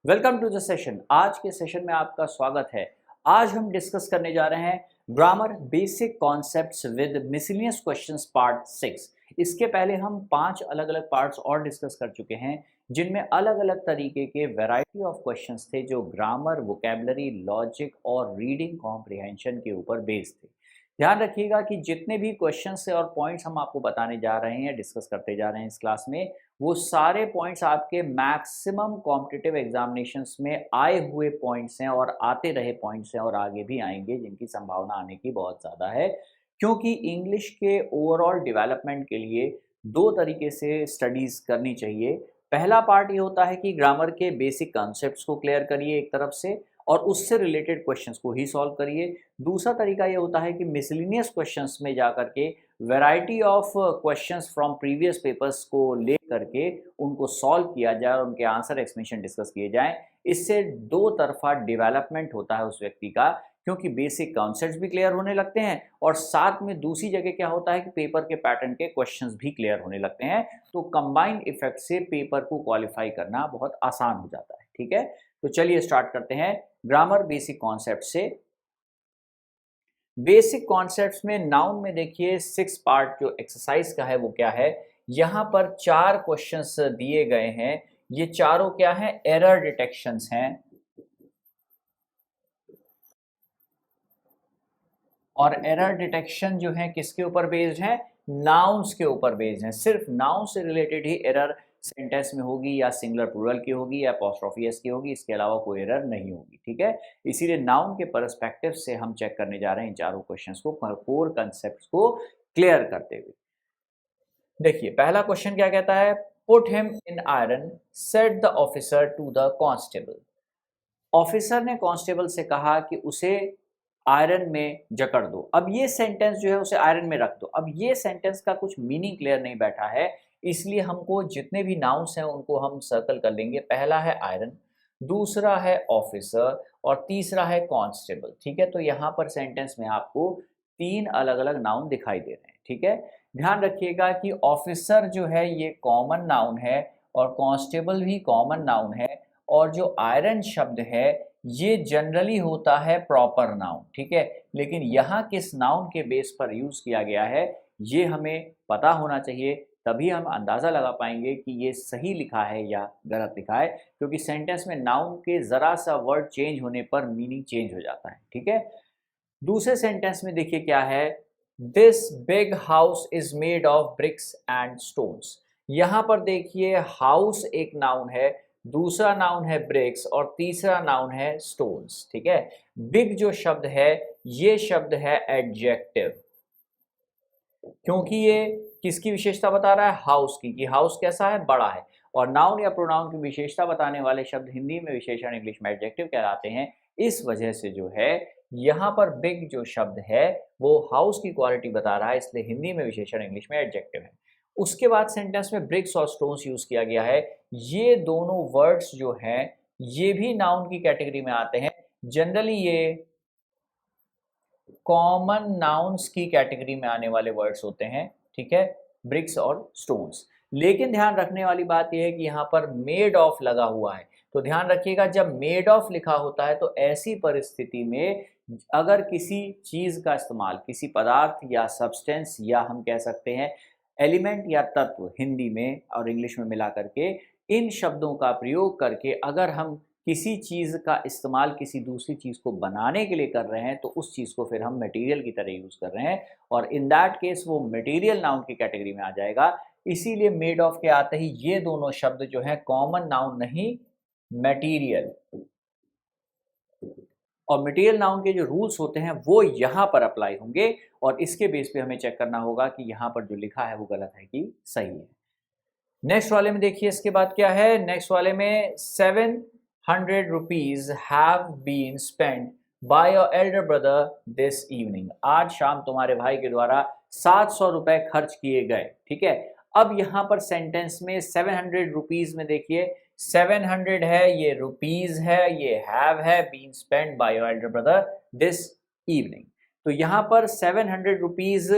Welcome to the session. आज के session में आपका स्वागत है। आज हम डिस्कस करने जा रहे हैं grammar basic concepts with miscellaneous questions part 6। इसके पहले हम 5 अलग अलग पार्ट्स और डिस्कस कर चुके हैं जिनमें अलग अलग तरीके के वैरायटी ऑफ क्वेश्चंस थे जो ग्रामर, वोकेबलरी, लॉजिक और रीडिंग कॉम्प्रिहेंशन के ऊपर बेस्ड थे। ध्यान रखिएगा कि जितने भी क्वेश्चंस और पॉइंट्स हम आपको बताने जा रहे हैं, डिस्कस करते जा रहे हैं इस क्लास में, वो सारे पॉइंट्स आपके मैक्सिमम कॉम्पिटिटिव एग्जामिनेशंस में आए हुए पॉइंट्स हैं और आते रहे पॉइंट्स हैं और आगे भी आएंगे, जिनकी संभावना आने की बहुत ज़्यादा है। क्योंकि इंग्लिश के ओवरऑल डेवलपमेंट के लिए दो तरीके से स्टडीज़ करनी चाहिए। पहला पार्ट ये होता है कि ग्रामर के बेसिक कॉन्सेप्ट्स को क्लियर करिए एक तरफ से और उससे रिलेटेड क्वेश्चंस को ही सॉल्व करिए। दूसरा तरीका ये होता है कि मिसलेनियस क्वेश्चंस में जा करके variety of questions from previous papers को ले करके उनको सॉल्व किया जाए और उनके आंसर एक्सप्लेनेशन डिस्कस किए जाएं। इससे दो तरफा डेवलपमेंट होता है उस व्यक्ति का, क्योंकि बेसिक कॉन्सेप्ट्स भी क्लियर होने लगते हैं और साथ में दूसरी जगह क्या होता है कि पेपर के पैटर्न के क्वेश्चंस भी क्लियर होने लगते हैं। तो कंबाइंड इफेक्ट से पेपर को क्वालिफाई करना बहुत आसान हो जाता है। ठीक है, तो चलिए स्टार्ट करते हैं ग्रामर बेसिक कॉन्सेप्ट से। बेसिक कॉन्सेप्ट्स में नाउन में देखिए 6 पार्ट जो एक्सरसाइज का है वो क्या है। यहां पर 4 क्वेश्चंस दिए गए हैं। ये चारों क्या हैं? एरर डिटेक्शंस हैं। और एरर डिटेक्शन जो है किसके ऊपर बेस्ड है? नाउन्स के ऊपर बेस्ड है। सिर्फ नाउन से रिलेटेड ही एरर सेंटेंस में होगी, या सिंगुलर प्लूरल की होगी, या अपोस्ट्रोफी एस की होगी। इसके अलावा कोई एरर नहीं होगी। ठीक है, इसीलिए नाउन के पर्सपेक्टिव से हम चेक करने जा रहे हैं इन चारों क्वेश्चंस को, कोर कंसेप्ट्स को क्लियर करते हुए। देखिए पहला क्वेश्चन क्या कहता है? Put him in iron, said the officer to the constable. Officer ने कांस्टेबल से कहा कि उसे आयरन में जकड़ दो। अब ये सेंटेंस जो है उसे आयरन में रख दो। अब ये सेंटेंस का कुछ मीनिंग क्लियर नहीं बैठा है, इसलिए हमको जितने भी नाउन्स हैं उनको हम सर्कल कर लेंगे। पहला है आयरन, दूसरा है ऑफिसर और तीसरा है कांस्टेबल। ठीक है, तो यहाँ पर सेंटेंस में आपको 3 अलग अलग नाउन दिखाई दे रहे हैं। ठीक है, ध्यान रखिएगा कि ऑफिसर जो है ये कॉमन नाउन है और कांस्टेबल भी कॉमन नाउन है, और जो आयरन शब्द है ये जनरली होता है प्रॉपर नाउन। ठीक है, लेकिन यहाँ किस नाउन के बेस पर यूज किया गया है ये हमें पता होना चाहिए, तभी हम अंदाजा लगा पाएंगे कि ये सही लिखा है या गलत लिखा है। क्योंकि सेंटेंस में नाउन के जरा सा वर्ड चेंज होने पर मीनिंग चेंज हो जाता है। ठीक है, दूसरे सेंटेंस में देखिए क्या है। This big house is made of BRICS and stones. यहां पर देखिए हाउस एक नाउन है, दूसरा नाउन है ब्रिक्स और तीसरा नाउन है स्टोन्स। ठीक है, बिग जो शब्द है ये शब्द है एडजेक्टिव, क्योंकि ये किसकी विशेषता बता रहा है? हाउस की, कि हाउस कैसा है? बड़ा है। और नाउन या प्रोनाउन की विशेषता बताने वाले शब्द हिंदी में विशेषण, इंग्लिश में एडजेक्टिव कहलाते हैं। इस वजह से जो है यहाँ पर बिग जो शब्द है वो हाउस की क्वालिटी बता रहा है, इसलिए हिंदी में विशेषण, इंग्लिश में एडजेक्टिव है। उसके बाद सेंटेंस में ब्रिक्स और स्टोन्स यूज किया गया है। ये दोनों वर्ड्स जो हैं ये भी नाउन की कैटेगरी में आते हैं। जनरली ये कॉमन नाउन्स की कैटेगरी में आने वाले वर्ड्स होते हैं। ठीक है, ब्रिक्स और स्टोन्स। लेकिन ध्यान रखने वाली बात यह है कि यहाँ पर मेड ऑफ लगा हुआ है, तो ध्यान रखिएगा जब मेड ऑफ लिखा होता है तो ऐसी परिस्थिति में अगर किसी चीज का इस्तेमाल, किसी पदार्थ या सब्सटेंस या हम कह सकते हैं एलिमेंट या तत्व, हिंदी में और इंग्लिश में मिला करके इन शब्दों का प्रयोग करके अगर हम किसी चीज़ का इस्तेमाल किसी दूसरी चीज़ को बनाने के लिए कर रहे हैं तो उस चीज़ को फिर हम मटेरियल की तरह यूज़ कर रहे हैं, और इन दैट केस वो मटेरियल नाउन की कैटेगरी में आ जाएगा। इसीलिए मेड ऑफ के आते ही ये दोनों शब्द जो है कॉमन नाउन नहीं, मटेरियल। और मटेरियल नाउन के जो रूल्स होते हैं वो यहाँ पर अप्लाई होंगे, और इसके बेस पे हमें चेक करना होगा कि यहाँ पर जो लिखा है वो गलत है कि सही है। नेक्स्ट वाले में देखिए इसके बाद क्या है। नेक्स्ट वाले में 700 rupees have been spent by your elder brother this evening. आज शाम तुम्हारे भाई के द्वारा 700 रुपए खर्च किए गए। ठीक है, अब यहां पर सेंटेंस में 700 रुपीज में देखिए 700 है, ये रुपीज है, ये हैव है, been spent by your elder brother this evening. तो यहां पर 700 रुपीज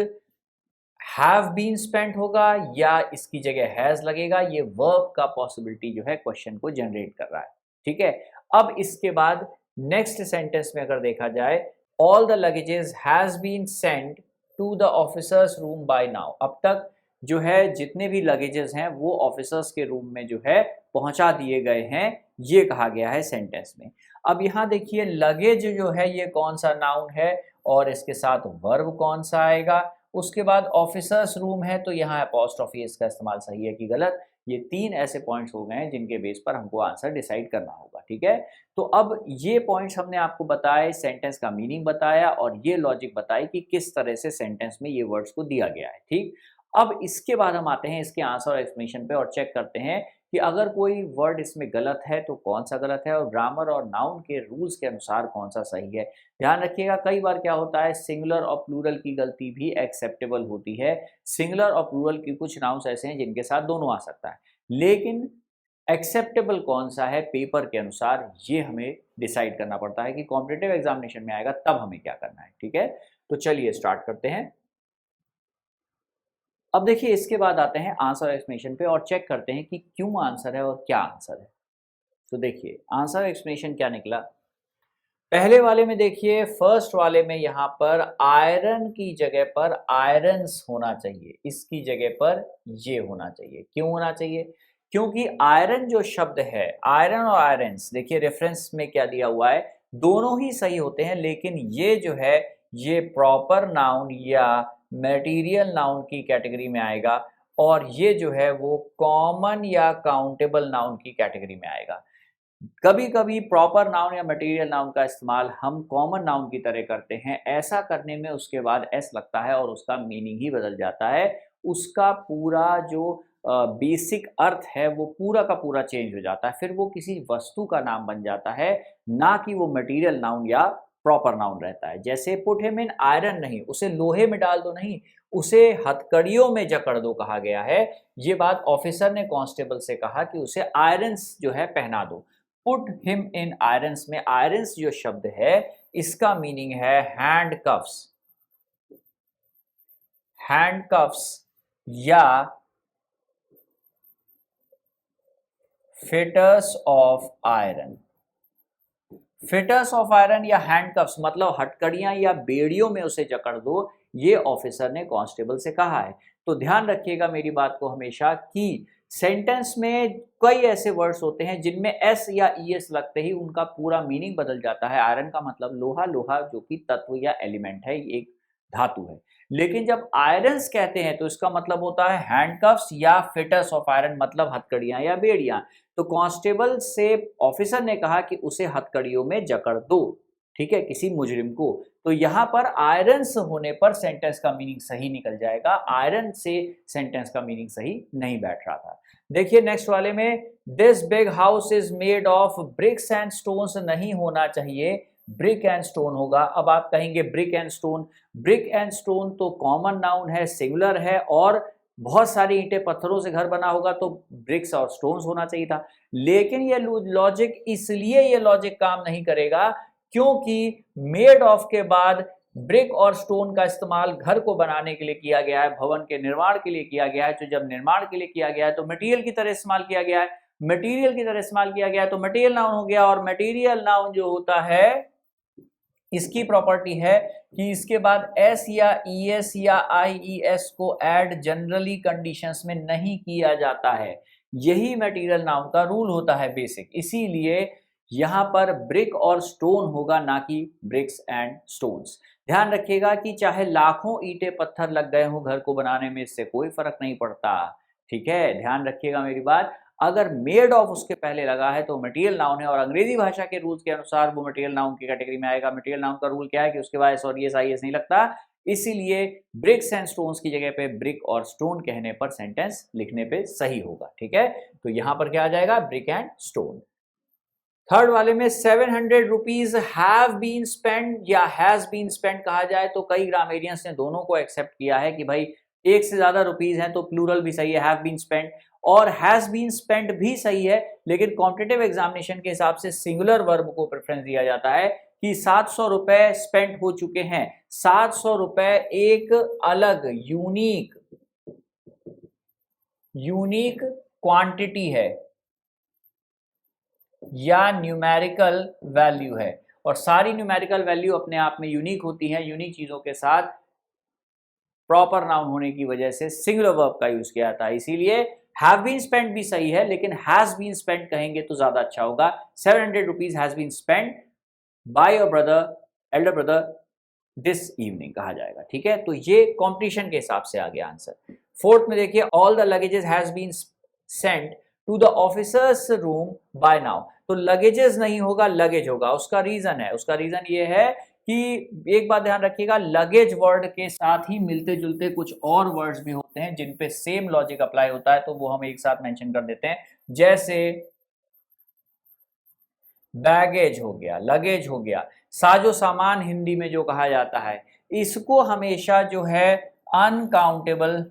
हैव बीन स्पेंट होगा या इसकी जगह हैज लगेगा, ये वर्ब का पॉसिबिलिटी जो है क्वेश्चन को जनरेट कर रहा है। ठीक है। अब इसके बाद नेक्स्ट सेंटेंस में अगर देखा जाए, all the luggages has been sent to the officers room by now, अब तक जो है जितने भी लगेजेस हैं वो ऑफिसर्स के रूम में जो है पहुंचा दिए गए हैं, ये कहा गया है सेंटेंस में। अब यहाँ देखिए लगेज जो है ये कौन सा नाउन है और इसके साथ वर्ब कौन सा आएगा। उसके बाद ऑफिसर्स रूम है तो यहाँ अपॉस्ट्रोफी इसका इस्तेमाल सही है कि गलत। ये तीन ऐसे पॉइंट्स हो गए हैं जिनके बेस पर हमको आंसर डिसाइड करना होगा, ठीक है। तो अब ये पॉइंट्स हमने आपको बताए, सेंटेंस का मीनिंग बताया और ये लॉजिक बताई कि किस तरह से सेंटेंस में ये वर्ड्स को दिया गया है, ठीक। अब इसके बाद हम आते हैं इसके आंसर और एक्सप्लेनेशन पे और चेक करते हैं कि अगर कोई वर्ड इसमें गलत है तो कौन सा गलत है और ग्रामर और नाउन के रूल्स के अनुसार कौन सा सही है। ध्यान रखिएगा कई बार क्या होता है सिंगुलर और प्लूरल की गलती भी एक्सेप्टेबल होती है। सिंगुलर और प्लूरल की कुछ नाउन्स ऐसे हैं जिनके साथ दोनों आ सकता है, लेकिन एक्सेप्टेबल कौन सा है पेपर के अनुसार ये हमें डिसाइड करना पड़ता है कि कॉम्पिटिटिव एग्जामिनेशन में आएगा तब हमें क्या करना है, ठीक है। तो चलिए स्टार्ट करते हैं। अब देखिए इसके बाद आते हैं आंसर एक्सप्लेनेशन पे और चेक करते हैं कि क्यों आंसर है और क्या आंसर है। तो देखिए आंसर एक्सप्लेनेशन क्या निकला। पहले वाले में देखिए फर्स्ट वाले में यहाँ पर आयरन की जगह पर आयरन्स होना चाहिए, इसकी जगह पर ये होना चाहिए। क्यों होना चाहिए? क्योंकि आयरन जो शब्द है, आयरन और आयरन्स देखिए रेफरेंस में क्या दिया हुआ है, दोनों ही सही होते हैं, लेकिन ये जो है ये प्रॉपर नाउन या मटेरियल नाउन की कैटेगरी में आएगा और ये जो है वो कॉमन या काउंटेबल नाउन की कैटेगरी में आएगा। कभी कभी प्रॉपर नाउन या मटेरियल नाउन का इस्तेमाल हम कॉमन नाउन की तरह करते हैं, ऐसा करने में उसके बाद एस लगता है और उसका मीनिंग ही बदल जाता है, उसका पूरा जो बेसिक अर्थ है वो पूरा का पूरा चेंज हो जाता है, फिर वो किसी वस्तु का नाम बन जाता है, ना कि वो मटेरियल नाउन या प्रॉपर नाउन रहता है। जैसे पुट हिम इन आयरन नहीं, उसे लोहे में डाल दो नहीं, उसे हथकड़ियों में जकड़ दो कहा गया है। ये बात ऑफिसर ने कांस्टेबल से कहा कि उसे आयरन्स जो है पहना दो। पुट हिम इन आयरन्स में आयरन्स जो शब्द है इसका मीनिंग है हैंडकफ्स, हैंडकफ्स या fitters of iron. Fitters of iron या हैंडकफ्स मतलब हथकड़ियां या बेड़ियों में उसे जकड़ दो, ये ऑफिसर ने कांस्टेबल से कहा है। तो ध्यान रखिएगा मेरी बात को हमेशा कि सेंटेंस में कई ऐसे वर्ड्स होते हैं जिनमें एस या ईएस लगते ही उनका पूरा मीनिंग बदल जाता है। आयरन का मतलब लोहा, लोहा जो कि तत्व या एलिमेंट है, एक धातु है। लेकिन जब आयरन्स कहते हैं तो इसका मतलब होता है हैंडकफ्स या फिटर्स ऑफ आयरन मतलब हथकड़ियां या बेड़ियां। तो कांस्टेबल से ऑफिसर ने कहा कि उसे हथकड़ियों में जकड़ दो, ठीक है, किसी मुजरिम को। तो यहां पर आयरन्स होने पर सेंटेंस का मीनिंग सही निकल जाएगा, आयरन से सेंटेंस का मीनिंग सही नहीं बैठ रहा था। देखिए नेक्स्ट वाले में this big house is made of BRICS and stones नहीं होना चाहिए, ब्रिक एंड स्टोन होगा। अब आप कहेंगे brick and stone, brick and stone तो कॉमन नाउन है, सिंगुलर है और बहुत सारी ईंटें पत्थरों से घर बना होगा तो ब्रिक्स और स्टोन्स होना चाहिए था। लेकिन ये लॉजिक इसलिए ये लॉजिक काम नहीं करेगा क्योंकि मेड ऑफ के बाद ब्रिक और स्टोन का इस्तेमाल घर को बनाने के लिए किया गया है, भवन के निर्माण के लिए किया गया है। तो जब निर्माण के लिए किया गया है तो मटेरियल की तरह इस्तेमाल किया गया है, मटेरियल की तरह इस्तेमाल किया गया है तो मटेरियल नाउन हो गया। और मटेरियल नाउन जो होता है इसकी प्रॉपर्टी है कि इसके बाद एस या ईएस या आईईएस को ऐड जनरली कंडीशंस में नहीं किया जाता है, यही मटेरियल नाउन का रूल होता है बेसिक। इसीलिए यहां पर ब्रिक और स्टोन होगा, ना कि ब्रिक्स एंड स्टोन्स। ध्यान रखिएगा कि चाहे लाखों ईंटें पत्थर लग गए हों घर को बनाने में, इससे कोई फर्क नहीं पड़ता, ठीक है। ध्यान रखिएगा मेरी बात, अगर मेड ऑफ उसके पहले लगा है तो मटेरियल नाउन है और अंग्रेजी भाषा के रूल्स के अनुसार वो मटेरियल नाउन की कैटेगरी में आएगा। मटेरियल नाउन का रूल क्या है कि उसके बाद एस और एस आई एस नहीं लगता, इसीलिए ब्रिक्स एंड स्टोन्स की जगह पे ब्रिक और स्टोन कहने पर सेंटेंस लिखने पे सही होगा, ठीक है। तो यहां पर क्या आ जाएगा, ब्रिक एंड स्टोन। थर्ड वाले में 700 रुपीज हैव बीन स्पेंड या हैज बीन स्पेंड कहा जाए तो कई ग्रामेरियंस ने दोनों को एक्सेप्ट किया है कि भाई एक से ज्यादा रुपीज हैं तो प्लूरल भी सही है, हैव बीन स्पेंड, और हैज बीन स्पेंड भी सही है। लेकिन कॉम्पिटिटिव एग्जामिनेशन के हिसाब से सिंगुलर वर्ब को प्रेफरेंस दिया जाता है कि 700 रुपए स्पेंड हो चुके हैं। 700 रुपए एक अलग यूनिक क्वांटिटी है, या न्यूमेरिकल वैल्यू है, और सारी न्यूमेरिकल वैल्यू अपने आप में यूनिक होती हैं। यूनिक चीजों के साथ प्रॉपर नाउन होने की वजह से सिंगुलर वर्ब का यूज किया था, इसीलिए हैव बीन स्पेंट भी सही है, लेकिन हैज बीन स्पेंट कहेंगे तो ज्यादा अच्छा होगा। 700 rupees has been spent by your brother, elder brother, this evening कहा जाएगा। ठीक है, तो ये कॉम्पिटिशन के हिसाब से आ गया आंसर। फोर्थ में देखिए, all the luggages has been sent to the officers room by now. तो लगेजेस नहीं होगा, लगेज होगा। उसका रीजन है, उसका रीजन ये है कि एक बात ध्यान रखिएगा, लगेज वर्ड के साथ ही मिलते जुलते कुछ और वर्ड्स भी होते हैं जिन पे सेम लॉजिक अप्लाई होता है, तो वो हम एक साथ मेंशन कर देते हैं। जैसे बैगेज हो गया, लगेज हो गया, साजो सामान हिंदी में जो कहा जाता है, इसको हमेशा जो है अनकाउंटेबल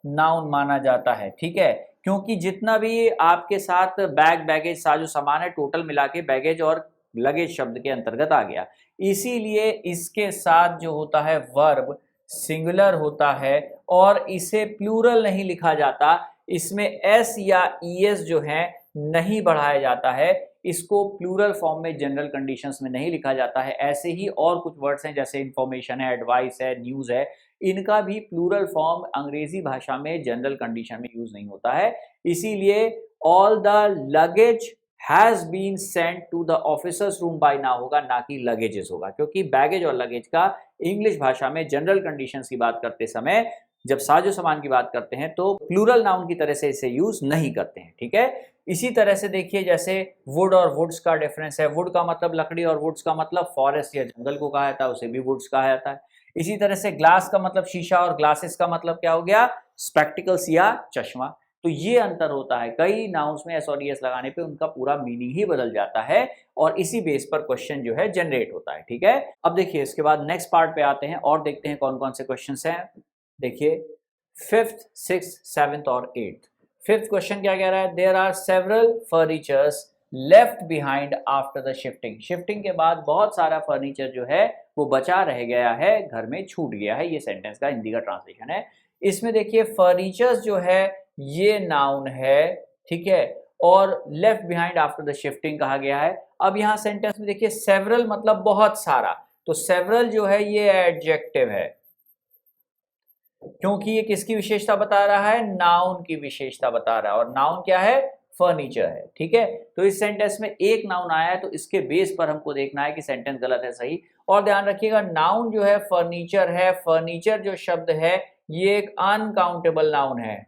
नाउन माना जाता है। ठीक है, क्योंकि जितना भी आपके साथ बैग, बैगेज, साजो सामान है, टोटल मिला के बैगेज और लगेज शब्द के अंतर्गत आ गया। इसीलिए इसके साथ जो होता है वर्ब सिंगुलर होता है और इसे प्लूरल नहीं लिखा जाता, इसमें एस या ईएस जो है नहीं बढ़ाया जाता है, इसको प्लूरल फॉर्म में जनरल कंडीशंस में नहीं लिखा जाता है। ऐसे ही और कुछ वर्ड्स हैं जैसे इंफॉर्मेशन है, एडवाइस है, न्यूज है, इनका भी प्लूरल फॉर्म अंग्रेजी भाषा में जनरल कंडीशन में यूज नहीं होता है। इसीलिए all the luggage has been sent to the officers room by now होगा, ना कि लगेजेस होगा, क्योंकि बैगेज और लगेज का इंग्लिश भाषा में जनरल कंडीशंस की बात करते समय जब साजो सामान की बात करते हैं तो प्लूरल नाउन की तरह से इसे यूज नहीं करते हैं। ठीक है, इसी तरह से देखिए, जैसे वुड और वुड्स का डिफरेंस है। वुड का मतलब लकड़ी और वुड्स का मतलब फॉरेस्ट या जंगल को कहा जाता है, उसे भी वुड्स कहा जाता है। इसी तरह से ग्लास का मतलब शीशा और ग्लासेस का मतलब क्या हो गया, स्पेक्टिकल्स या चश्मा। तो ये अंतर होता है, कई नाउन्स में एस और एस लगाने पे उनका पूरा मीनिंग ही बदल जाता है और इसी बेस पर क्वेश्चन जो है जनरेट होता है। ठीक है, अब देखिए इसके बाद नेक्स्ट पार्ट पे आते हैं और देखते हैं कौन कौन से क्वेश्चंस हैं। देखिए फिफ्थ, सिक्स्थ, सेवेंथ और एट्थ। फिफ्थ क्वेश्चन क्या कह रहा है, there are several furnitures left behind after the shifting. Shifting के बाद बहुत सारा फर्नीचर जो है वो बचा रह गया है, घर में छूट गया है। ये सेंटेंस का हिंदी का ट्रांसलेशन है। इसमें देखिए फर्नीचर्स जो है ये नाउन है, ठीक है, और left behind after the shifting कहा गया है। अब यहाँ सेंटेंस में देखिए सेवरल मतलब बहुत सारा, तो सेवरल जो है ये एडजेक्टिव है, क्योंकि ये किसकी विशेषता बता रहा है, नाउन की विशेषता बता रहा है, और नाउन क्या है, फर्नीचर है। ठीक है, तो इस सेंटेंस में एक नाउन आया है, तो इसके बेस पर हमको देखना है कि सेंटेंस गलत है सही। और ध्यान रखिएगा नाउन जो है फर्नीचर है, फर्नीचर जो शब्द है ये एक अनकाउंटेबल नाउन है,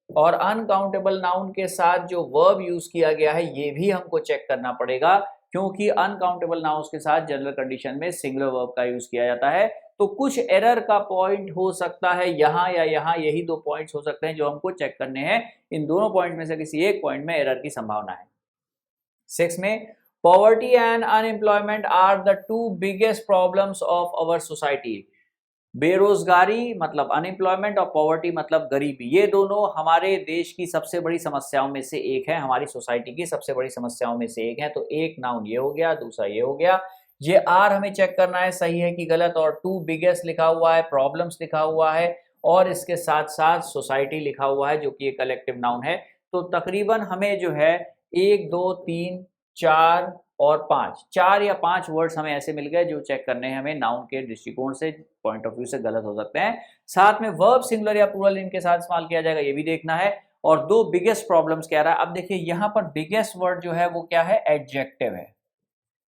और अनकाउंटेबल नाउन के साथ जो वर्ब यूज किया गया है ये भी हमको चेक करना पड़ेगा, क्योंकि अनकाउंटेबल नाउन्स के साथ जनरल कंडीशन में सिंगुलर वर्ब का यूज किया जाता है। तो कुछ एरर का पॉइंट हो सकता है यहाँ या यहाँ, यही दो पॉइंट्स हो सकते हैं जो हमको चेक करने हैं। इन दोनों पॉइंट में से किसी एक पॉइंट में एरर की संभावना है। 6 में, poverty and unemployment are the two biggest problems of our society. बेरोजगारी मतलब अनएम्प्लॉयमेंट और पॉवर्टी मतलब गरीबी, ये दोनों हमारे देश की सबसे बड़ी समस्याओं में से एक है, हमारी सोसाइटी की सबसे बड़ी समस्याओं में से एक है। तो एक नाउन ये हो गया, दूसरा ये हो गया। ये आर हमें चेक करना है सही है कि गलत, और टू बिगेस्ट लिखा हुआ है, प्रॉब्लम्स लिखा हुआ है, और इसके साथ साथ सोसाइटी लिखा हुआ है जो कि एक कलेक्टिव नाउन है। तो तकरीबन हमें जो है 1, 2, 3, 4 और 5, 4 या 5 वर्ड्स हमें ऐसे मिल गए जो चेक करने हैं हमें नाउन के दृष्टिकोण से, पॉइंट ऑफ व्यू से गलत हो सकते हैं। साथ में वर्ब सिंगुलर या प्लूरल इनके साथ इस्तेमाल किया जाएगा, ये भी देखना है। और दो बिगेस्ट प्रॉब्लम्स कह रहा है। अब देखिए यहाँ पर बिगेस्ट वर्ड जो है वो क्या है, एडजेक्टिव है,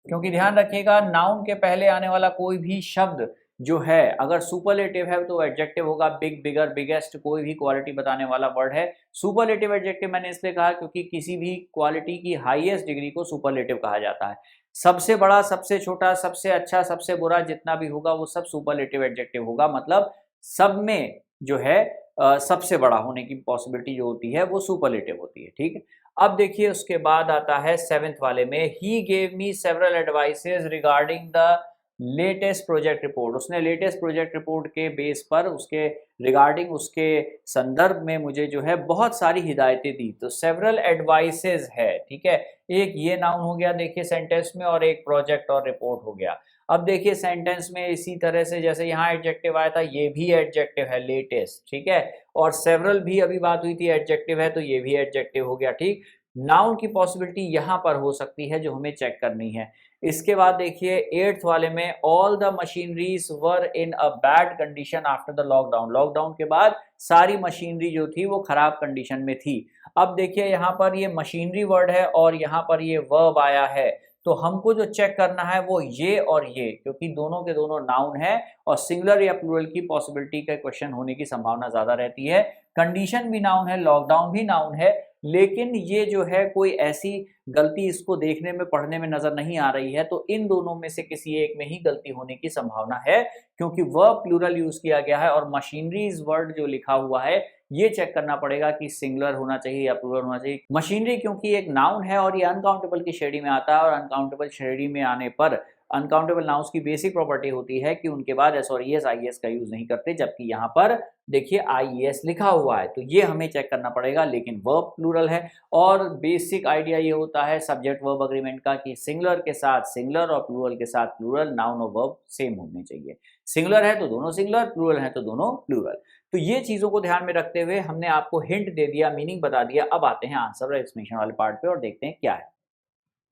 क्योंकि ध्यान रखिएगा नाउन के पहले आने वाला कोई भी शब्द जो है अगर सुपरलेटिव है तो एडजेक्टिव होगा। बिग, बिगर, बिगेस्ट कोई भी क्वालिटी बताने वाला वर्ड है। सुपरलेटिव एडजेक्टिव मैंने इसलिए कहा क्योंकि किसी भी क्वालिटी की हाईएस्ट डिग्री को सुपरलेटिव कहा जाता है। सबसे बड़ा, सबसे छोटा, सबसे अच्छा, सबसे बुरा जितना भी होगा वो सब सुपरलेटिव एडजेक्टिव होगा, मतलब सब में जो है सबसे बड़ा होने की पॉसिबिलिटी जो होती है वो सुपरलेटिव होती है। ठीक है, अब देखिए उसके बाद आता है 7th वाले में, he gave me several advices regarding the latest project report. उसने लेटेस्ट प्रोजेक्ट रिपोर्ट के बेस पर उसके रिगार्डिंग, उसके संदर्भ में मुझे जो है बहुत सारी हिदायतें दी। तो सेवरल एडवाइसेस है, ठीक है, एक ये नाउन हो गया देखिए सेंटेंस में, और एक प्रोजेक्ट और रिपोर्ट हो गया। अब देखिए सेंटेंस में इसी तरह से जैसे यहाँ एडजेक्टिव आया था, ये भी एडजेक्टिव है लेटेस्ट, ठीक है, और सेवरल भी अभी बात हुई थी एडजेक्टिव है, तो ये भी एडजेक्टिव हो गया, ठीक। नाउन की पॉसिबिलिटी यहाँ पर हो सकती है जो हमें चेक करनी है। इसके बाद देखिए 8th वाले में all the machineries were in a bad condition after the lockdown, lockdown के बाद सारी मशीनरी जो थी वो खराब कंडीशन में थी। अब देखिए यहाँ पर ये मशीनरी वर्ड है और यहाँ पर ये वर्ब आया है, तो हमको जो चेक करना है वो ये और ये, क्योंकि दोनों के दोनों नाउन है और सिंगुलर या प्लूरल की पॉसिबिलिटी का क्वेश्चन होने की संभावना ज्यादा रहती है। कंडीशन भी नाउन है, लॉकडाउन भी नाउन है, लेकिन ये जो है कोई ऐसी गलती इसको देखने में पढ़ने में नजर नहीं आ रही है, तो इन दोनों में से किसी एक में ही गलती होने की संभावना है, क्योंकि वर्ब प्लूरल यूज किया गया है और मशीनरीज वर्ड जो लिखा हुआ है ये चेक करना पड़ेगा कि सिंगुलर होना चाहिए या प्लूरल होना चाहिए। मशीनरी क्योंकि एक नाउन है और ये अनकाउंटेबल की श्रेणी में आता है, और अनकाउंटेबल श्रेणी में आने पर अनकाउंटेबल नाउन्स की बेसिक प्रॉपर्टी होती है कि उनके बाद एस और ईएस आईएस का यूज नहीं करते, जबकि यहाँ पर देखिए आईएस लिखा हुआ है, तो ये हमें चेक करना पड़ेगा, लेकिन वर्ब प्लूरल है। और बेसिक आइडिया ये होता है सब्जेक्ट वर्ब अग्रीमेंट का कि सिंगुलर के साथ सिंगुलर और प्लूरल के साथ प्लूरल, नाउन और वर्ब सेम होने चाहिए। सिंगुलर है तो दोनों सिंगुलर, प्लूरल है तो दोनों प्लूरल। तो ये चीजों को ध्यान में रखते हुए हमने आपको हिंट दे दिया, मीनिंग बता दिया। अब आते हैं आंसर और एक्सप्लेनेशन वाले पार्ट पे और देखते हैं क्या है।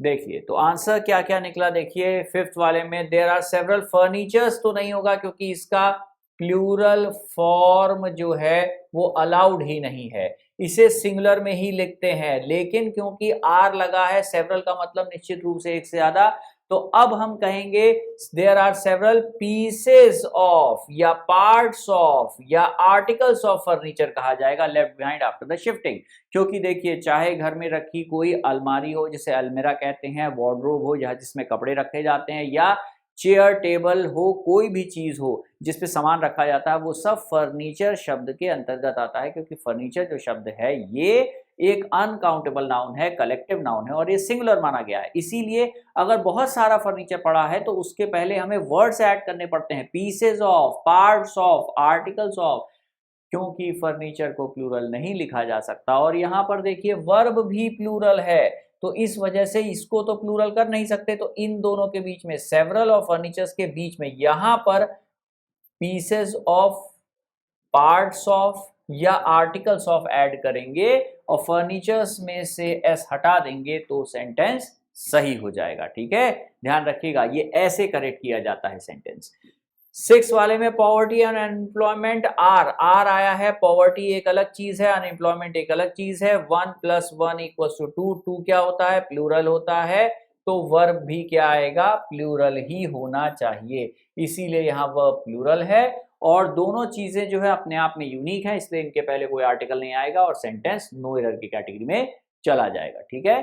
देखिए तो आंसर क्या क्या निकला, देखिए 5th वाले में देयर आर सेवरल फर्नीचर्स तो नहीं होगा, क्योंकि इसका प्लूरल फॉर्म जो है वो अलाउड ही नहीं है, इसे सिंगुलर में ही लिखते हैं, लेकिन क्योंकि आर लगा है, सेवरल का मतलब निश्चित रूप से एक से ज्यादा, तो अब हम कहेंगे there are several pieces of या पार्ट्स ऑफ या आर्टिकल्स ऑफ फर्नीचर कहा जाएगा left behind after the shifting. क्योंकि देखिए चाहे घर में रखी कोई अलमारी हो जिसे अलमीरा कहते हैं, वार्डरोब हो जहां जिसमें कपड़े रखे जाते हैं, या चेयर टेबल हो, कोई भी चीज हो जिसपे सामान रखा जाता है, वो सब फर्नीचर शब्द के अंतर्गत आता है, क्योंकि फर्नीचर जो शब्द है ये एक अनकाउंटेबल नाउन है, कलेक्टिव नाउन है और ये सिंगुलर माना गया है। इसीलिए अगर बहुत सारा फर्नीचर पड़ा है तो उसके पहले हमें वर्ड्स ऐड करने पड़ते हैं, pieces of, parts of, articles of, क्योंकि फर्नीचर को प्लूरल नहीं लिखा जा सकता। और यहां पर देखिए वर्ब भी प्लूरल है, तो इस वजह से इसको तो प्लूरल कर नहीं सकते, तो इन दोनों के बीच में सेवरल और फर्नीचर्स के बीच में यहां पर पीसेस ऑफ, पार्ट्स ऑफ या आर्टिकल्स ऑफ ऐड करेंगे और फर्नीचर्स में से एस हटा देंगे तो सेंटेंस सही हो जाएगा। ठीक है, ध्यान रखिएगा, ये ऐसे करेक्ट किया जाता है सेंटेंस। 6 वाले में पॉवर्टी एंड अनएम्प्लॉयमेंट, आर आया है, पॉवर्टी एक अलग चीज है, अनएम्प्लॉयमेंट एक अलग चीज है। 1 + 1 = 2, 2 क्या होता है, प्लूरल होता है, तो वर्ब भी क्या आएगा, प्लूरल ही होना चाहिए, इसीलिए यहाँ वर्ब प्लूरल है। और दोनों चीजें जो है अपने आप में यूनिक है, इसलिए इनके पहले कोई आर्टिकल नहीं आएगा और सेंटेंस नो एरर की कैटेगरी में चला जाएगा। ठीक है,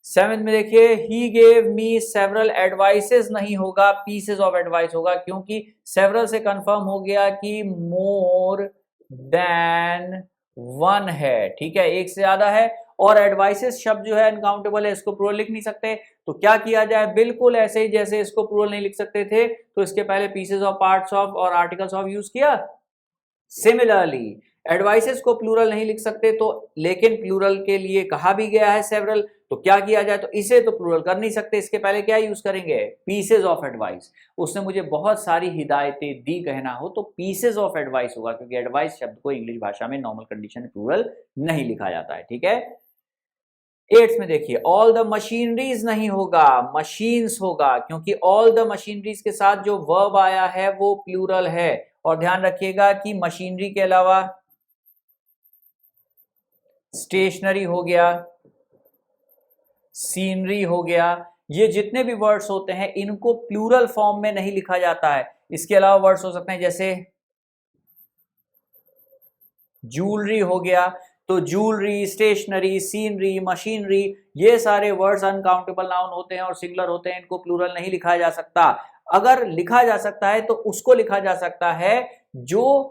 7th में देखिए he gave me several advices नहीं होगा, पीसेस ऑफ एडवाइस होगा, क्योंकि सेवरल से कंफर्म हो गया कि मोर देन 1 है। ठीक है, एक से ज्यादा है, और एडवाइसेस शब्द जो है अनकाउंटेबल है, इसको प्लूरल लिख नहीं सकते, तो क्या किया जाए, बिल्कुल ऐसे ही जैसे इसको प्लूरल नहीं लिख सकते थे तो इसके पहले पीसेस ऑफ, पार्ट्स ऑफ और आर्टिकल्स ऑफ यूज किया। सिमिलरली एडवाइसेस को प्लूरल नहीं लिख सकते, तो लेकिन प्लूरल के लिए कहा भी गया है सेवरल, तो क्या किया जाए, तो इसे तो प्लूरल कर नहीं सकते, इसके पहले क्या यूज करेंगे, पीसेस ऑफ एडवाइस। उसने मुझे बहुत सारी हिदायतें दी कहना हो तो पीसेस ऑफ एडवाइस होगा, क्योंकि एडवाइस शब्द को इंग्लिश भाषा में नॉर्मल कंडीशन में प्लूरल नहीं लिखा जाता है। ठीक है, 8th में देखिए ऑल द मशीनरीज नहीं होगा, मशीन्स होगा, क्योंकि ऑल द मशीनरीज के साथ जो वर्ब आया है वो प्लूरल है। और ध्यान रखिएगा कि मशीनरी के अलावा स्टेशनरी हो गया, सीनरी हो गया, ये जितने भी वर्ड्स होते हैं इनको प्लूरल फॉर्म में नहीं लिखा जाता है। इसके अलावा वर्ड्स हो सकते हैं जैसे ज्वेलरी हो गया, तो ज्वेलरी, स्टेशनरी, सीनरी, मशीनरी, ये सारे वर्ड्स अनकाउंटेबल नाउन होते हैं और सिंगुलर होते हैं, इनको प्लूरल नहीं लिखा जा सकता। अगर लिखा जा सकता है तो उसको लिखा जा सकता है जो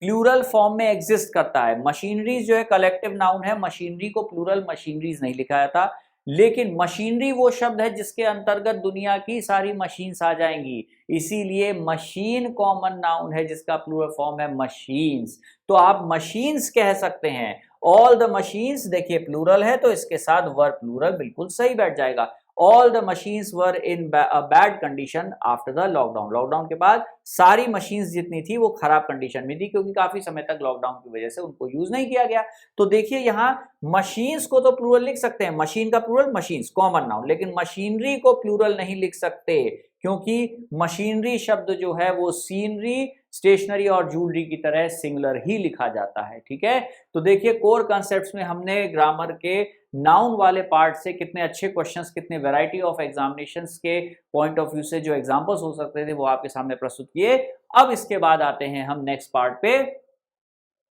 प्लूरल फॉर्म में एग्जिस्ट करता है। मशीनरीज जो है कलेक्टिव नाउन है, मशीनरी को प्लूरल मशीनरीज नहीं लिखा जाता, लेकिन मशीनरी वो शब्द है जिसके अंतर्गत दुनिया की सारी मशीन्स आ जाएंगी, इसीलिए मशीन कॉमन नाउन है जिसका प्लूरल फॉर्म है मशीन्स, तो आप मशीन्स कह सकते हैं। ऑल द मशीन्स देखिए प्लूरल है तो इसके साथ वर्ब प्लूरल बिल्कुल सही बैठ जाएगा। All the machines were in bad condition after the lockdown. Lockdown के बाद सारी मशीन्स जितनी थी वो खराब कंडीशन में थी, क्योंकि काफी समय तक लॉकडाउन की वजह से उनको यूज नहीं किया गया। तो देखिए यहाँ मशीन्स को तो प्लूरल लिख सकते हैं, मशीन का प्लूरल मशीन्स कॉमन नाउन, लेकिन मशीनरी को प्लूरल नहीं लिख सकते, क्योंकि मशीनरी शब्द जो है वो सीनरी, स्टेशनरी और ज्वेलरी की तरह सिंगुलर ही लिखा जाता है। ठीक है, तो देखिए कोर कॉन्सेप्ट्स में हमने ग्रामर के नाउन वाले पार्ट से कितने अच्छे क्वेश्चंस, कितने वैरायटी ऑफ एग्जामिनेशंस के पॉइंट ऑफ व्यू से जो एग्जांपल्स हो सकते थे वो आपके सामने प्रस्तुत किए। अब इसके बाद आते हैं हम नेक्स्ट पार्ट पे,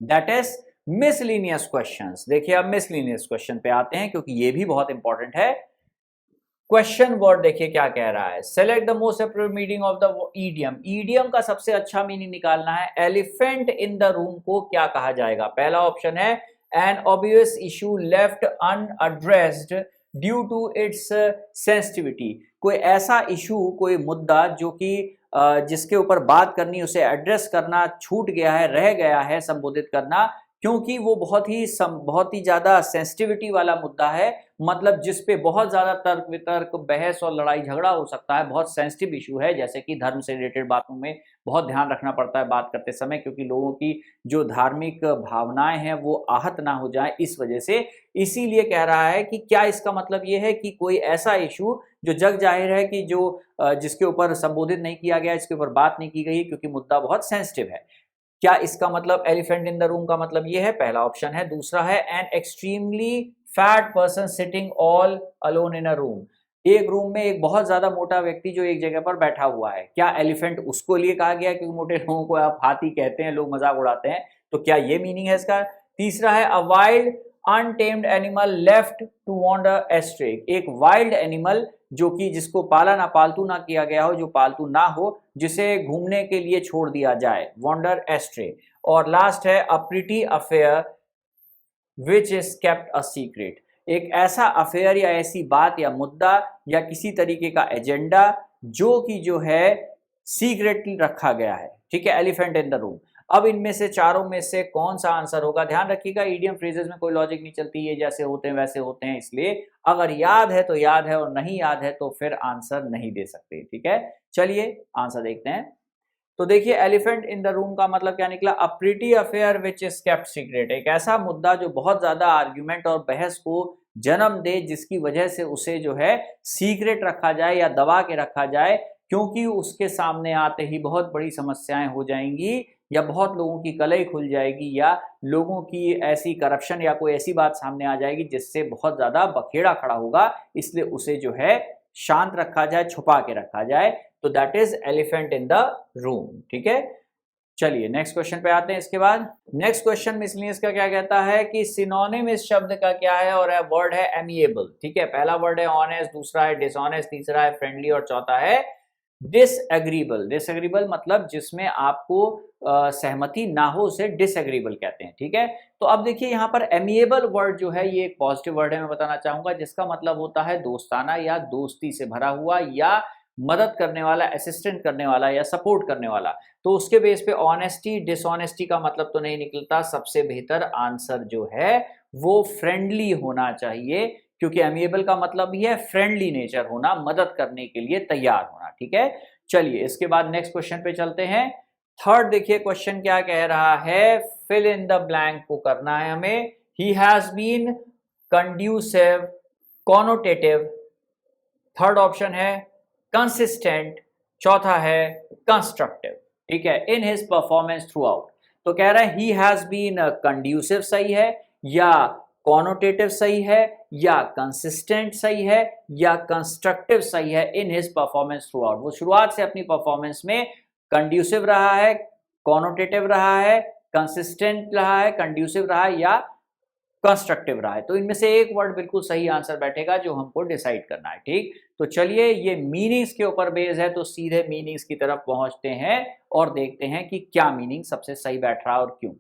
दैट इज मिसलिनियस क्वेश्चंस। देखिए अब मिसलिनियस क्वेश्चन पे आते हैं, क्योंकि ये भी बहुत इंपॉर्टेंट है। क्वेश्चन वर्ड देखिए क्या कह रहा है, select the most appropriate meaning of the idiom. Idiom का सबसे अच्छा मीनिंग निकालना है। एलिफेंट इन द रूम को क्या कहा जाएगा? पहला ऑप्शन है an obvious issue left unaddressed due to its sensitivity. कोई ऐसा इशू, कोई मुद्दा जो कि जिसके ऊपर बात करनी, उसे एड्रेस करना छूट गया है, रह गया है संबोधित करना, क्योंकि वो बहुत ही ज्यादा सेंसिटिविटी वाला मुद्दा है, मतलब जिस पे बहुत ज्यादा तर्क वितर्क, बहस और लड़ाई झगड़ा हो सकता है, बहुत सेंसिटिव इशू है। जैसे कि धर्म से रिलेटेड बातों में बहुत ध्यान रखना पड़ता है बात करते समय, क्योंकि लोगों की जो धार्मिक भावनाएं हैं वो आहत ना हो जाए इस वजह से। इसीलिए कह रहा है कि क्या इसका मतलब ये है कि कोई ऐसा इशू जो जग जाहिर है कि जो जिसके ऊपर संबोधित नहीं किया गया, इसके ऊपर बात नहीं की गई क्योंकि मुद्दा बहुत सेंसिटिव है। क्या इसका मतलब एलिफेंट इन द रूम का मतलब ये है? पहला ऑप्शन है। दूसरा है an extremely fat person sitting all alone in a room. एक रूम में एक बहुत ज्यादा मोटा व्यक्ति जो एक जगह पर बैठा हुआ है, क्या एलिफेंट उसको लिए कहा गया? क्योंकि मोटे लोगों को आप हाथी कहते हैं, लोग मजाक उड़ाते हैं, तो क्या ये मीनिंग है इसका? तीसरा है a wild untamed animal left to wander astray. एक वाइल्ड एनिमल जो कि जिसको पाला ना, पालतू ना किया गया हो, जो पालतू ना हो, जिसे घूमने के लिए छोड़ दिया जाए, वॉन्डर एस्ट्रे। और लास्ट है a pretty affair which is kept a secret. एक ऐसा अफेयर या ऐसी बात या मुद्दा या किसी तरीके का एजेंडा जो कि जो है सीक्रेटली रखा गया है। ठीक है, एलिफेंट इन द रूम। अब इनमें से चारों में से कौन सा आंसर होगा? ध्यान रखिएगा ईडियम फ्रेजेस में कोई लॉजिक नहीं चलती, ये जैसे होते हैं वैसे होते हैं, इसलिए अगर याद है तो याद है और नहीं याद है तो फिर आंसर नहीं दे सकते। ठीक है, चलिए आंसर देखते हैं। तो देखिए एलिफेंट इन द रूम का मतलब क्या निकला? A pretty affair which is kept secret. एक ऐसा मुद्दा जो बहुत ज्यादा आर्ग्यूमेंट और बहस को जन्म दे, जिसकी वजह से उसे जो है सीक्रेट रखा जाए या दबा के रखा जाए, क्योंकि उसके सामने आते ही बहुत बड़ी समस्याएं हो जाएंगी या बहुत लोगों की कलई खुल जाएगी या लोगों की ऐसी करप्शन या कोई ऐसी बात सामने आ जाएगी जिससे बहुत ज्यादा बखेड़ा खड़ा होगा, इसलिए उसे जो है शांत रखा जाए, छुपा के रखा जाए। तो that is elephant in the room. ठीक है, चलिए नेक्स्ट क्वेश्चन पे आते हैं। इसके बाद नेक्स्ट क्वेश्चन मिसलिनियस का क्या कहता है कि सिनोनिम इस शब्द का क्या है, और वर्ड है एमिएबल। ठीक है, पहला वर्ड है ऑनेस्ट, दूसरा है डिसऑनेस्ट, तीसरा है फ्रेंडली और चौथा है डिसएग्रीबल। डिसएग्रीबल मतलब जिसमें आपको सहमति ना हो उसे डिसएग्रीबल कहते हैं। ठीक है, तो अब देखिए यहाँ पर एमिएबल वर्ड जो है ये एक पॉजिटिव वर्ड है, मैं बताना चाहूंगा, जिसका मतलब होता है दोस्ताना या दोस्ती से भरा हुआ या मदद करने वाला, असिस्टेंट करने वाला या सपोर्ट करने वाला। तो उसके बेस पे ऑनेस्टी डिसऑनेस्टी का मतलब तो नहीं निकलता। सबसे बेहतर आंसर जो है वो फ्रेंडली होना चाहिए, क्योंकि एमिएबल का मतलब ही है फ्रेंडली नेचर होना, मदद करने के लिए तैयार होना। ठीक है, चलिए इसके बाद नेक्स्ट क्वेश्चन पे चलते हैं। थर्ड देखिए क्वेश्चन क्या कह रहा है, फिल इन द ब्लैंक को करना है हमें। He has been conducive, connotative, third option है कंसिस्टेंट, चौथा है कंस्ट्रक्टिव। ठीक है, in his performance throughout. तो कह रहा है ही हैज बीन कंड्यूसिव सही है, या कॉनोटेटिव सही है, या कंसिस्टेंट सही है, या कंस्ट्रक्टिव सही है in his performance through out. वो शुरुआत से अपनी परफॉर्मेंस में कंड्यूसिव रहा है, कॉनोटेटिव रहा है, कंसिस्टेंट रहा है, कंड्यूसिव रहा है या कंस्ट्रक्टिव रहा है। तो इनमें से एक वर्ड बिल्कुल सही आंसर बैठेगा जो हमको डिसाइड करना है। ठीक, तो चलिए ये मीनिंग्स के ऊपर बेस है, तो सीधे मीनिंग्स की तरफ पहुंचते हैं और देखते हैं कि क्या मीनिंग सबसे सही बैठ रहा है और क्यों।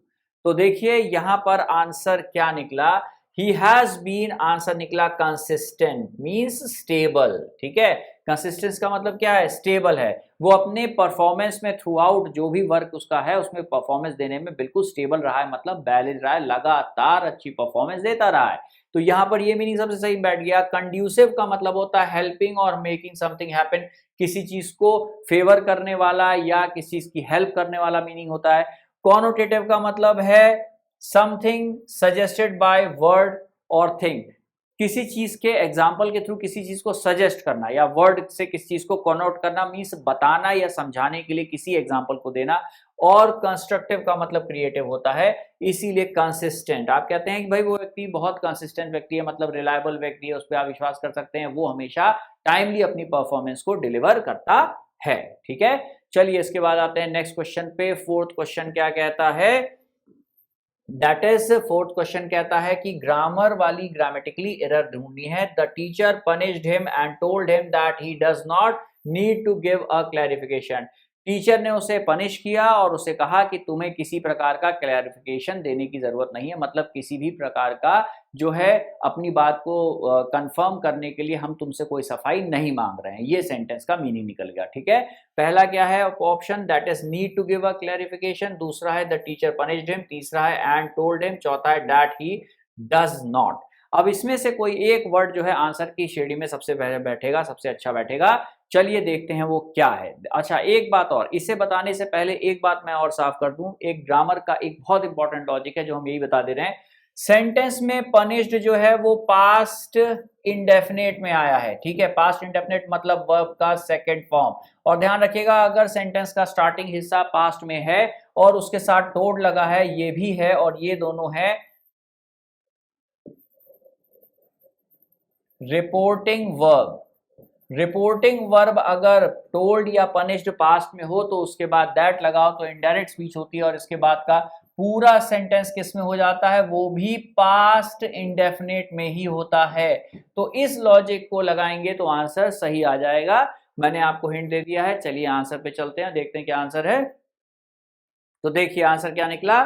तो देखिए यहां पर आंसर क्या निकला, ही हैज बीन, आंसर निकला कंसिस्टेंट, मींस स्टेबल। ठीक है, कंसिस्टेंस का मतलब क्या है? स्टेबल है। वो अपने परफॉर्मेंस में थ्रू आउट जो भी वर्क उसका है उसमें परफॉर्मेंस देने में बिल्कुल स्टेबल रहा है, मतलब बैलेंस रहा है, लगातार अच्छी परफॉर्मेंस देता रहा है। तो यहाँ पर ये मीनिंग सबसे सही बैठ गया। कंड्यूसिव का मतलब होता है हेल्पिंग और मेकिंग समथिंग हैपन, किसी चीज को फेवर करने वाला या किसी चीज की हेल्प करने वाला मीनिंग होता है। कॉनोटेटिव का मतलब है समथिंग सजेस्टेड बाय वर्ड और थिंग, किसी चीज के एग्जाम्पल के थ्रू किसी चीज को सजेस्ट करना या वर्ड से किसी चीज को कॉनोट करना, मीन्स बताना या समझाने के लिए किसी एग्जाम्पल को देना। और कंस्ट्रक्टिव का मतलब क्रिएटिव होता है, इसीलिए कंसिस्टेंट, आप कहते हैं कि भाई वो व्यक्ति बहुत कंसिस्टेंट व्यक्ति है, मतलब रिलायबल व्यक्ति है, उस पर आप विश्वास कर सकते हैं, वो हमेशा टाइमली अपनी परफॉर्मेंस को डिलीवर करता है। ठीक है, चलिए इसके बाद आते हैं नेक्स्ट क्वेश्चन पे। फोर्थ क्वेश्चन क्या कहता है, दैट इज फोर्थ क्वेश्चन कहता है कि ग्रामर वाली ग्रामेटिकली एरर ढूंढनी है। The teacher punished him and told him that he does not need to give a clarification. Teacher ने उसे पनिश किया और उसे कहा कि तुम्हें किसी प्रकार का क्लैरिफिकेशन देने की जरूरत नहीं है, मतलब किसी भी प्रकार का जो है अपनी बात को कंफर्म करने के लिए हम तुमसे कोई सफाई नहीं मांग रहे हैं। ये सेंटेंस का मीनिंग निकल गया। ठीक है, पहला क्या है option, that is need to give a clarification, दूसरा है द टीचर पनिश्ड हिम, तीसरा है एंड टोल्ड हिम, चौथा है दैट ही डज नॉट। अब इसमें से कोई एक वर्ड जो है आंसर की श्रेणी में सबसे पहले बैठेगा, सबसे अच्छा बैठेगा। चलिए देखते हैं वो क्या है। अच्छा एक बात और, इसे बताने से पहले एक बात मैं और साफ कर दूं, एक ग्रामर का एक बहुत इंपॉर्टेंट लॉजिक है जो हम यही बता दे रहे हैं। सेंटेंस में पनिश्ड जो है वो पास्ट इंडेफिनेट में आया है। ठीक है, पास्ट इंडेफिनेट मतलब वर्ब का सेकंड फॉर्म। और ध्यान रखिएगा अगर सेंटेंस का स्टार्टिंग हिस्सा पास्ट में है और उसके साथ टोड लगा है, ये भी है और ये दोनों है रिपोर्टिंग वर्ब। रिपोर्टिंग वर्ब अगर टोल्ड या पनिश्ड पास्ट में हो तो उसके बाद दैट लगाओ तो इनडायरेक्ट स्पीच होती है, और इसके बाद का पूरा सेंटेंस किस में हो जाता है, वो भी पास्ट इंडेफिनिट में ही होता है। तो इस लॉजिक को लगाएंगे तो आंसर सही आ जाएगा। मैंने आपको हिंट दे दिया है, चलिए आंसर पे चलते हैं, देखते हैं क्या आंसर है। तो देखिए आंसर क्या निकला,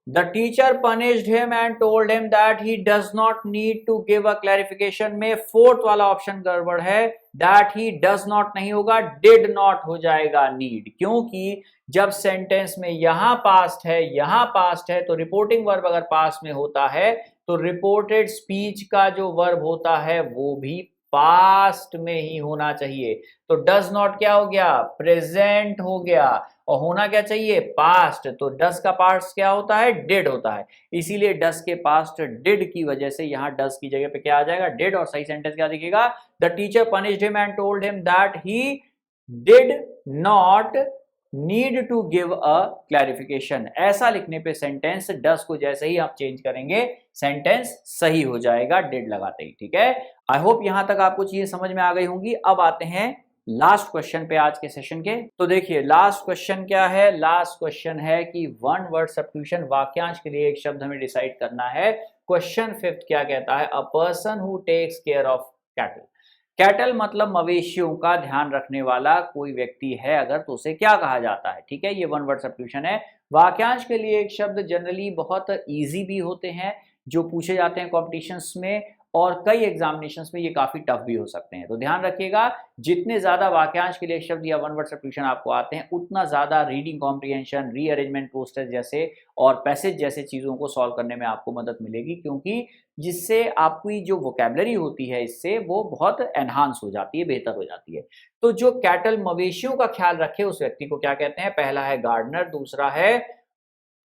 The teacher punished him and told him that he does not need to give a clarification में फोर्थ वाला ऑप्शन गड़बड़ है, that he does not नहीं होगा, did not हो जाएगा need, क्योंकि जब सेंटेंस में यहां पास्ट है यहां पास्ट है तो रिपोर्टिंग वर्ब अगर पास्ट में होता है तो रिपोर्टेड स्पीच का जो वर्ब होता है वो भी पास्ट में ही होना चाहिए। तो डज नॉट क्या हो गया, प्रेजेंट हो गया, और होना क्या चाहिए, पास्ट। तो डज का पास्ट क्या होता है, डिड होता है, इसीलिए डज के पास्ट डिड की वजह से यहां डज की जगह पे क्या आ जाएगा, डिड। और सही सेंटेंस क्या दिखेगा, the teacher punished him and told him that he did not need to give a clarification. ऐसा लिखने पे सेंटेंस डज को जैसे ही आप चेंज करेंगे सेंटेंस सही हो जाएगा डिड लगाते ही। ठीक है, आई होप यहां तक आपको चीजें समझ में आ गई होंगी। अब आते हैं लास्ट क्वेश्चन पे आज के सेशन के। तो देखिए लास्ट क्वेश्चन क्या है, लास्ट क्वेश्चन है कि वन वर्ड सब्स्टिट्यूशन वाक्यांश के लिए एक शब्द हमें डिसाइड करना है। क्वेश्चन फिफ्थ क्या कहता है, a person who takes care of cattle. Cattle मतलब मवेशियों का ध्यान रखने वाला कोई व्यक्ति है अगर तो उसे क्या कहा जाता है। ठीक है, ये वन वर्ड सब्स्टिट्यूशन है। वाक्यांश के लिए एक शब्द जनरली बहुत इजी भी होते हैं जो पूछे जाते हैं कॉम्पिटिशन्स में, और कई एग्जामिनेशंस में ये काफी टफ भी हो सकते हैं। तो ध्यान रखिएगा जितने ज्यादा वाक्यांश के लिए शब्द या वन वर्ड सब्स्टिट्यूशन आपको आते हैं उतना ज्यादा रीडिंग कॉम्प्रिहेंशन, रीअरेंजमेंट पोस्टर जैसे और पैसेज जैसे चीजों को सॉल्व करने में आपको मदद मिलेगी, क्योंकि जिससे आपकी जो वोकैबुलरी होती है इससे वो बहुत एनहांस हो जाती है, बेहतर हो जाती है। तो जो कैटल मवेशियों का ख्याल रखे उस व्यक्ति को क्या कहते हैं, पहला है गार्डनर, दूसरा है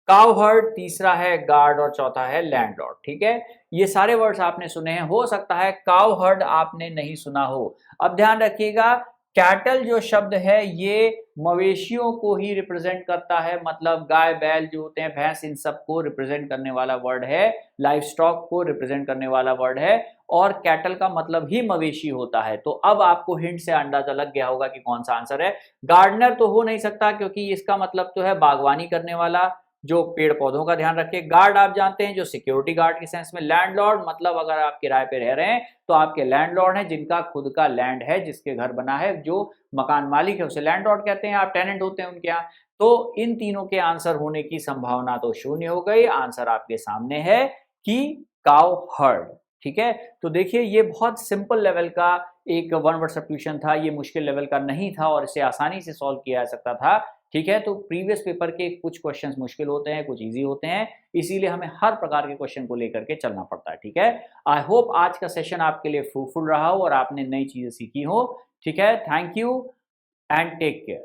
काउहर्ड, तीसरा है गार्ड और चौथा है लैंडलॉर्ड। ठीक है, ये सारे वर्ड्स आपने सुने हैं, हो सकता है काउहर्ड आपने नहीं सुना हो। अब ध्यान रखिएगा कैटल जो शब्द है ये मवेशियों को ही रिप्रेजेंट करता है, मतलब गाय बैल जो होते हैं, भैंस, इन सबको रिप्रेजेंट करने वाला वर्ड है, लाइफ स्टॉक को रिप्रेजेंट करने वाला वर्ड है, और कैटल का मतलब ही मवेशी होता है। तो अब आपको हिंट से अंदाजा लग गया होगा कि कौन सा आंसर है। गार्डनर तो हो नहीं सकता क्योंकि इसका मतलब तो है बागवानी करने वाला जो पेड़ पौधों का ध्यान रखे। गार्ड आप जानते हैं जो सिक्योरिटी गार्ड के सेंस में। लैंडलॉर्ड मतलब अगर आप किराए पे रह रहे हैं तो आपके लैंडलॉर्ड हैं जिनका खुद का लैंड है, जिसके घर बना है, जो मकान मालिक है उसे लैंडलॉर्ड कहते हैं, आप टेनेंट होते हैं उनके यहाँ। तो इन तीनों के आंसर होने की संभावना तो शून्य हो गई। आंसर आपके सामने है कि काउ हर्ड। ठीक है, तो देखिए ये बहुत सिंपल लेवल का एक वन वर्ड सब्स्टिट्यूशन था, ये मुश्किल लेवल का नहीं था और इसे आसानी से सॉल्व किया जा सकता था। ठीक है, तो प्रीवियस पेपर के कुछ क्वेश्चंस मुश्किल होते हैं, कुछ इजी होते हैं, इसीलिए हमें हर प्रकार के क्वेश्चन को लेकर के चलना पड़ता है। ठीक है, आई होप आज का सेशन आपके लिए फ्रूटफुल रहा हो और आपने नई चीजें सीखी हो। ठीक है, thank you and take care.